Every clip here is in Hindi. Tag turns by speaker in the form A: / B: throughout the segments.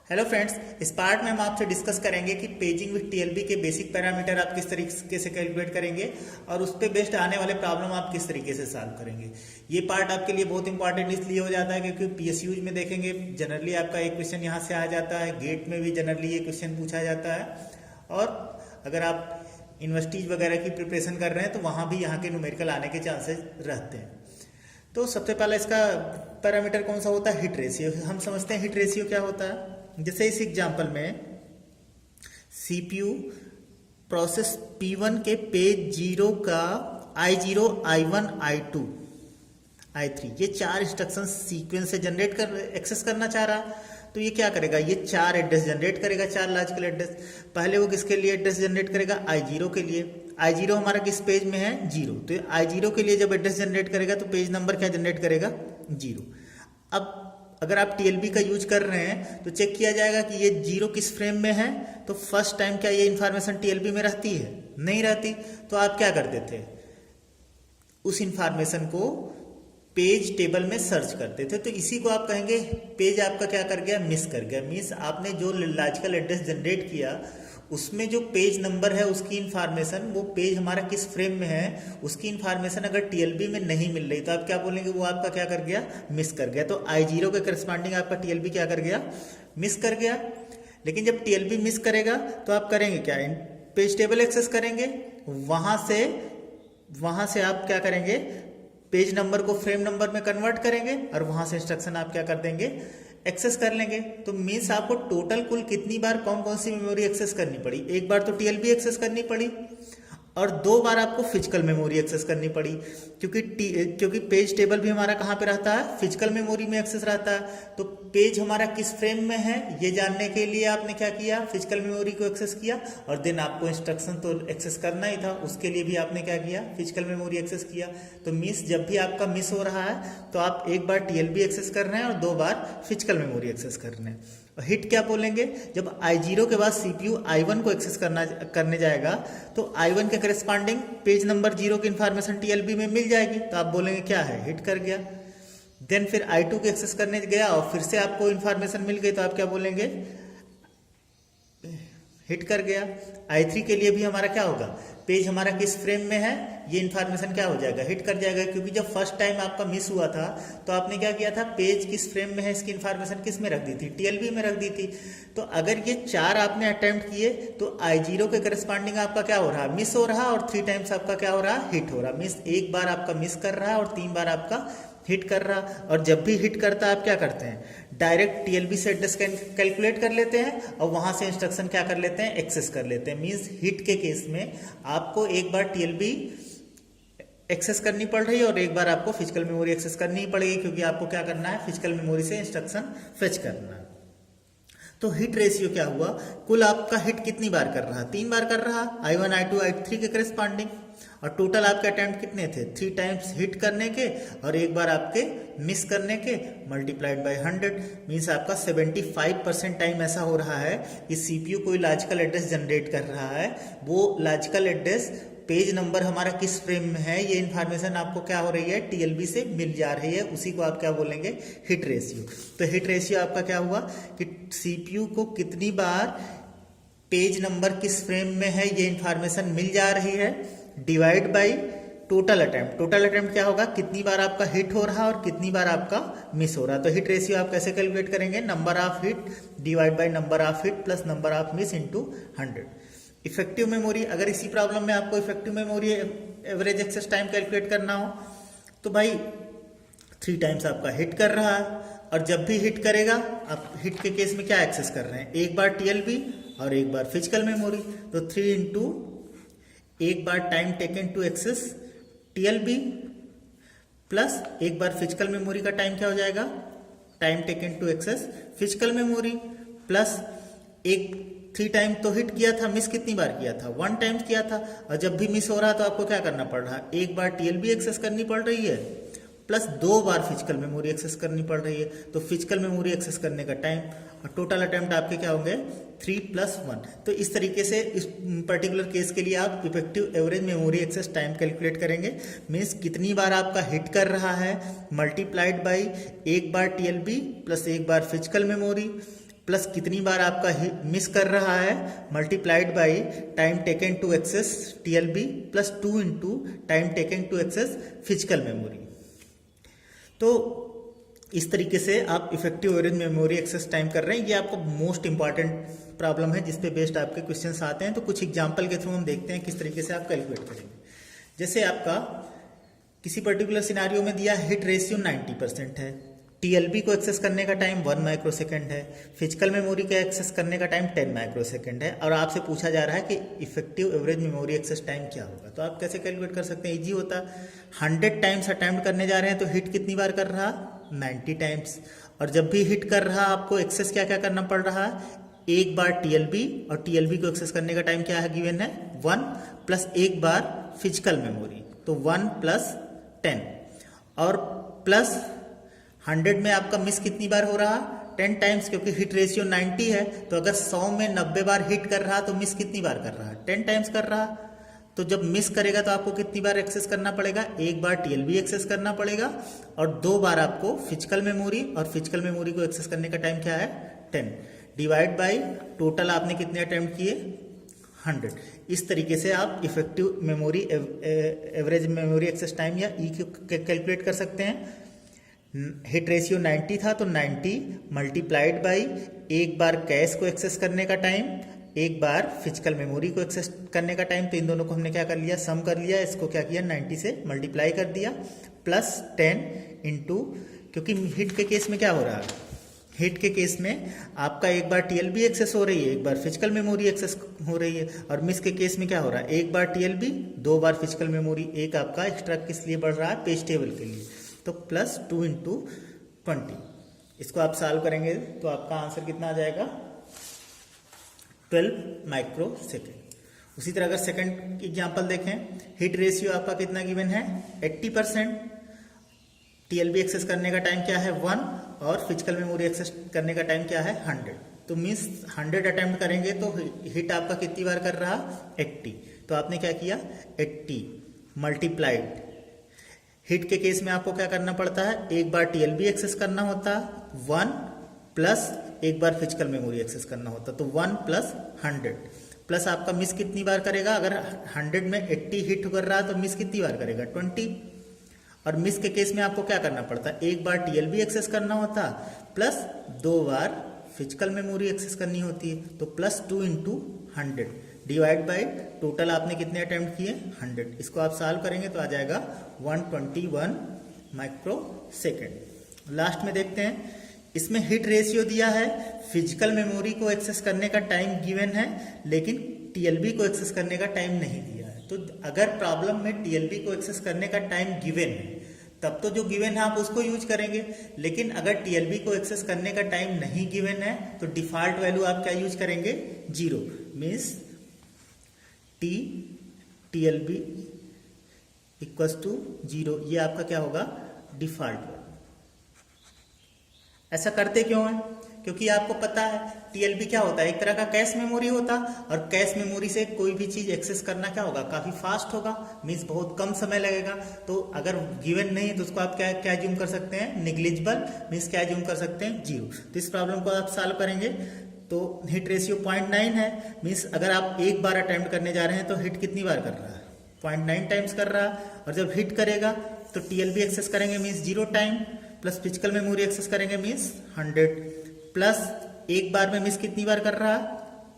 A: हेलो फ्रेंड्स, इस पार्ट में हम आपसे डिस्कस करेंगे कि पेजिंग विद टीएलबी के बेसिक पैरामीटर आप किस तरीके से कैलकुलेट करेंगे और उस पे बेस्ड आने वाले प्रॉब्लम आप किस तरीके से सॉल्व करेंगे। ये पार्ट आपके लिए बहुत इंपॉर्टेंट इसलिए हो जाता है क्योंकि पीएसयूज में देखेंगे जनरली आपका एक क्वेश्चन यहाँ से आ जाता है, गेट में भी जनरली ये क्वेश्चन पूछा जाता है और अगर आप यूनिवर्सिटीज वगैरह की प्रिपरेशन कर रहे हैं तो वहाँ भी यहाँ के न्यूमेरिकल आने के चांसेस रहते हैं। तो सबसे पहला इसका पैरामीटर कौन सा होता है? Hit ratio. हम समझते हैं हिट रेशियो क्या होता है। जैसे इस एग्जांपल में सीपीयू प्रोसेस P1 के पेज 0 का I0, I1, I2, I3 ये चार इंस्ट्रक्शन सीक्वेंस से जनरेट कर एक्सेस करना चाह रहा, तो ये क्या करेगा? ये चार एड्रेस जनरेट करेगा, चार लॉजिकल एड्रेस। पहले वो किसके लिए एड्रेस जनरेट करेगा? I0 के लिए। I0 हमारा किस पेज में है? 0। तो I0 के लिए जब एड्रेस जनरेट करेगा तो पेज नंबर क्या जनरेट करेगा? 0। अब अगर आप टीएलबी का यूज कर रहे हैं तो चेक किया जाएगा कि ये 0 किस फ्रेम में है। तो फर्स्ट टाइम क्या ये इंफॉर्मेशन टीएलबी में रहती है? नहीं रहती। तो आप क्या करते थे? उस इंफॉर्मेशन को पेज टेबल में सर्च करते थे। तो इसी को आप कहेंगे पेज आपका क्या कर गया? मिस कर गया। मीन्स आपने जो लॉजिकल एड्रेस जनरेट किया उसमें जो पेज नंबर है उसकी इंफॉर्मेशन, वो पेज हमारा किस फ्रेम में है उसकी इंफॉर्मेशन अगर टीएलबी में नहीं मिल रही तो आप क्या बोलेंगे? वो आपका क्या कर गया? मिस कर गया। तो I0 के करस्पॉन्डिंग आपका टीएलबी क्या कर गया? मिस कर गया। लेकिन जब टीएलबी मिस करेगा तो आप करेंगे क्या? पेज टेबल एक्सेस करेंगे। वहां से आप क्या करेंगे? पेज नंबर को फ्रेम नंबर में कन्वर्ट करेंगे और वहां से इंस्ट्रक्शन आप क्या कर देंगे? एक्सेस कर लेंगे। तो मीन्स आपको टोटल कुल कितनी बार कौन कौन सी मेमोरी एक्सेस करनी पड़ी? एक बार तो टीएलबी एक्सेस करनी पड़ी और 2 बार आपको फिजिकल मेमोरी एक्सेस करनी पड़ी, क्योंकि पेज टेबल भी हमारा कहाँ पे रहता है? फिजिकल मेमोरी में एक्सेस रहता है। तो पेज हमारा किस फ्रेम में है ये जानने के लिए आपने क्या किया? फिजिकल मेमोरी को एक्सेस किया और देन आपको इंस्ट्रक्शन तो एक्सेस करना ही था, उसके लिए भी आपने क्या किया? फिजिकल मेमोरी एक्सेस किया। तो मिस जब भी आपका मिस हो रहा है तो आप एक बार टीएलबी एक्सेस कर रहे हैं और 2 बार फिजिकल मेमोरी एक्सेस कर रहे हैं। हिट क्या बोलेंगे? जब I0 के बाद सीपीयू I1 को एक्सेस करने जाएगा तो I1 के करस्पॉन्डिंग पेज नंबर 0 की इंफॉर्मेशन टीएलबी में मिल जाएगी, तो आप बोलेंगे क्या है? हिट कर गया। देन फिर I2 को एक्सेस करने गया और फिर से आपको इंफॉर्मेशन मिल गई तो आप क्या बोलेंगे? हिट कर गया। I3 के लिए भी हमारा क्या होगा? पेज हमारा किस फ्रेम में है ये इंफॉर्मेशन क्या हो जाएगा? हिट कर जाएगा, क्योंकि जब फर्स्ट टाइम आपका मिस हुआ था तो आपने क्या किया था? पेज किस फ्रेम में है इसकी इंफॉर्मेशन किस में रख दी थी? टीएलबी में रख दी थी। तो अगर ये 4 आपने अटेम्प्ट किए तो I0 के करस्पॉन्डिंग आपका क्या हो रहा? मिस हो रहा और 3 टाइम्स आपका क्या हो रहा? हिट हो रहा। मिस एक बार आपका मिस कर रहा है और 3 बार आपका हिट कर रहा। और जब भी हिट करता है आप क्या करते हैं? डायरेक्ट टीएलबी से एड्रेस कैलकुलेट कर लेते हैं और वहां से इंस्ट्रक्शन क्या कर लेते हैं? एक्सेस कर लेते हैं। मींस हिट के केस में आपको एक बार टीएलबी एक्सेस करनी पड़ रही है और एक बार आपको फिजिकल मेमोरी एक्सेस करनी पड़ेगी, क्योंकि आपको क्या करना है? फिजिकल मेमोरी से इंस्ट्रक्शन फेच करना है। तो हिट रेशियो क्या हुआ? कुल आपका हिट कितनी बार कर रहा? 3 बार कर रहा, I1, I2, I3 के करस्पॉन्डिंग। और टोटल आपके अटेम्प्ट कितने थे? 3 टाइम्स हिट करने के और एक बार आपके मिस करने के, मल्टीप्लाइड बाय 100। मीन्स आपका 75% टाइम ऐसा हो रहा है कि सीपीयू कोई लॉजिकल एड्रेस जनरेट कर रहा है, वो लॉजिकल एड्रेस पेज नंबर हमारा किस फ्रेम में है ये इंफॉर्मेशन आपको क्या हो रही है? टीएलबी से मिल जा रही है। उसी को आप क्या बोलेंगे? Hit ratio. तो हिट रेशियो आपका क्या हुआ कि सीपीयू को कितनी बार पेज नंबर किस फ्रेम में है ये इंफॉर्मेशन मिल जा रही है, divide by total attempt. Total attempt क्या होगा? कितनी बार आपका हिट हो रहा और कितनी बार आपका मिस हो रहा। तो हिट रेशियो आप कैसे कैलकुलेट करेंगे? Number of hit divide by number of hit plus number of miss into 100। Effective memory, अगर इसी प्रॉब्लम में आपको effective memory average access time calculate करना हो तो भाई 3 टाइम्स आपका हिट कर रहा है और जब भी हिट करेगा आप हिट के केस में क्या एक्सेस कर रहे हैं? एक बार टीएलबी और एक बार फिजिकल मेमोरी। तो 3 इंटू एक बार time taken to access TLB plus एक बार फिजिकल मेमोरी का टाइम क्या हो जाएगा? Time taken to access physical memory plus एक 3 टाइम तो हिट किया था, मिस कितनी बार किया था? 1 टाइम किया था। और जब भी मिस हो रहा तो आपको क्या करना पड़ रहा? एक बार टीएलबी एक्सेस करनी पड़ रही है प्लस 2 बार फिजिकल मेमोरी एक्सेस करनी पड़ रही है। तो फिजिकल मेमोरी एक्सेस करने का टाइम और टोटल अटेम्प्ट आपके क्या होंगे? 3 + 1। तो इस तरीके से इस पर्टिकुलर केस के लिए आप effective average memory access time calculate करेंगे। मीन्स कितनी बार आपका हिट कर रहा है मल्टीप्लाइड बाई एक बार टीएलबी प्लस एक बार फिजिकल मेमोरी प्लस कितनी बार आपका मिस कर रहा है multiplied by time taken to access TLB plus 2 into time taken to access physical memory. तो इस तरीके से आप effective average memory access time कर रहे हैं। ये आपको मोस्ट इंपॉर्टेंट प्रॉब्लम है जिस पे बेस्ड आपके क्वेश्चंस आते हैं। तो कुछ एग्जांपल के थ्रू हम देखते हैं किस तरीके से आप कैलकुलेट करेंगे। जैसे आपका किसी पर्टिकुलर सिनारियो में दिया हिट रेशियो 90% है, टीएलबी को एक्सेस करने का टाइम 1 माइक्रोसेकंड है, फिजिकल मेमोरी का एक्सेस करने का टाइम 10 माइक्रोसेकंड है, और आपसे पूछा जा रहा है कि effective average memory access time क्या होगा। तो आप कैसे कैलकुलेट कर सकते हैं? इजी होता है। 100 टाइम्स अटेम्प्ट करने जा रहे हैं तो हिट कितनी बार कर रहा? 90 टाइम्स। और जब भी हिट कर रहा आपको एक्सेस क्या क्या करना पड़ रहा है? एक बार टीएलबी, और टीएलबी को एक्सेस करने का टाइम क्या है गिवन है? 1 प्लस एक बार फिजिकल मेमोरी, तो 1 प्लस 10, और प्लस 100 में आपका मिस कितनी बार हो रहा? 10 टाइम्स, क्योंकि हिट रेशियो 90 है। तो अगर 100 में 90 बार हिट कर रहा तो मिस कितनी बार कर रहा? 10 टाइम्स कर रहा। तो जब मिस करेगा तो आपको कितनी बार एक्सेस करना पड़ेगा? एक बार टीएलबी एक्सेस करना पड़ेगा, और 2 बार आपको फिजिकल मेमोरी, और फिजिकल मेमोरी को एक्सेस करने का टाइम क्या है? 10 डिवाइड बाई टोटल आपने कितने अटेम्प्ट किए? 100। इस तरीके से आप effective memory average memory access time या ई कैलकुलेट कर सकते हैं। हिट रेशियो 90 था तो 90 मल्टीप्लाइड बाई एक बार कैश को एक्सेस करने का टाइम, एक बार फिजिकल मेमोरी को एक्सेस करने का टाइम। तो इन दोनों को हमने क्या कर लिया? सम कर लिया। इसको क्या किया? 90 से मल्टीप्लाई कर दिया, प्लस 10 इंटू, क्योंकि हिट के केस में क्या हो रहा है? हिट के केस में आपका एक बार टीएलबी एक्सेस हो रही है, एक बार फिजिकल मेमोरी एक्सेस हो रही है। और मिस के केस में क्या हो रहा है? एक बार टीएलबी, 2 बार फिजिकल मेमोरी, एक आपका एक्स्ट्रा किस लिए बढ़ रहा है? पेज टेबल के लिए। तो प्लस 2 इंटू 20। इसको आप सॉल्व करेंगे तो आपका आंसर कितना आ जाएगा? 12 माइक्रो सेकेंड। उसी तरह अगर सेकंड एग्जांपल देखें, हिट रेशियो आपका कितना गिवन है? 80%। टीएलबी एक्सेस करने का टाइम क्या है? 1, और फिजिकल मेमोरी एक्सेस करने का टाइम क्या है? 100। तो मीन्स 100 अटेम्प्ट करेंगे तो हिट आपका कितनी बार कर रहा? 80। तो आपने क्या किया? 80 मल्टीप्लाइड। हिट के केस में आपको क्या करना पड़ता है? एक बार टीएलबी एक्सेस करना होता, 1 प्लस एक बार फिजिकल मेमोरी एक्सेस करना होता, तो 1 प्लस 100, प्लस आपका मिस कितनी बार करेगा? अगर 100 में 80 हिट कर रहा तो मिस कितनी बार करेगा? 20। और मिस के केस में आपको क्या करना पड़ता? एक बार टीएलबी एक्सेस करना होता, प्लस 2 बार फिजिकल मेमोरी एक्सेस करनी होती है, तो plus 2 into 100 divide by total आपने कितने अटेम्प्ट किए? 100। इसको आप सॉल्व करेंगे तो आ जाएगा 121 माइक्रो सेकेंड। लास्ट में देखते हैं, इसमें हिट रेशियो दिया है, फिजिकल मेमोरी को एक्सेस करने का टाइम गिवन है, लेकिन टीएलबी को एक्सेस करने का टाइम नहीं दिया है। तो अगर प्रॉब्लम में टीएलबी को एक्सेस करने का टाइम गिवन है तब तो जो गिवन है आप उसको यूज करेंगे, लेकिन अगर टीएलबी को एक्सेस करने का टाइम नहीं गिवन है तो डिफॉल्ट वैल्यू आप क्या यूज करेंगे? 0। Means TLB equals to 0। ये आपका क्या होगा? Default value. ऐसा करते क्यों है? क्योंकि आपको पता है टीएलबी क्या होता है? एक तरह का कैश मेमोरी होता, और कैश मेमोरी से कोई भी चीज एक्सेस करना क्या होगा? काफी फास्ट होगा, मीन्स बहुत कम समय लगेगा। तो अगर गिवन नहीं है तो उसको आप क्या ज्यूम कर सकते हैं? निग्लिजिबल, मीन्स क्या ज्यूम कर सकते हैं? 0। तो इस प्रॉब्लम को आप सॉल्व करेंगे तो हिट रेशियो 0.9 है, मीन्स अगर आप एक बार अटेम्प्ट करने जा रहे हैं तो हिट कितनी बार कर रहा है? 0.9 टाइम्स कर रहा है। और जब हिट करेगा तो टीएलबी एक्सेस करेंगे means 0 time, plus physical memory access करेंगे मीन्स 100, प्लस एक बार में मिस कितनी बार कर रहा?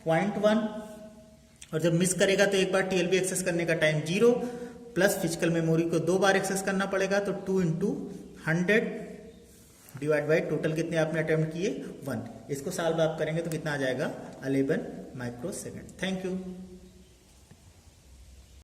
A: 0.1। और जब मिस करेगा तो एक बार टीएलबी एक्सेस करने का टाइम 0, प्लस फिजिकल मेमोरी को 2 बार एक्सेस करना पड़ेगा, तो 2 इंटू 100 डिवाइड बाई टोटल कितने आपने अटेम्प्ट किए? 1। इसको सॉल्व आप करेंगे तो कितना आ जाएगा? 11 माइक्रो सेकेंड। Thank you.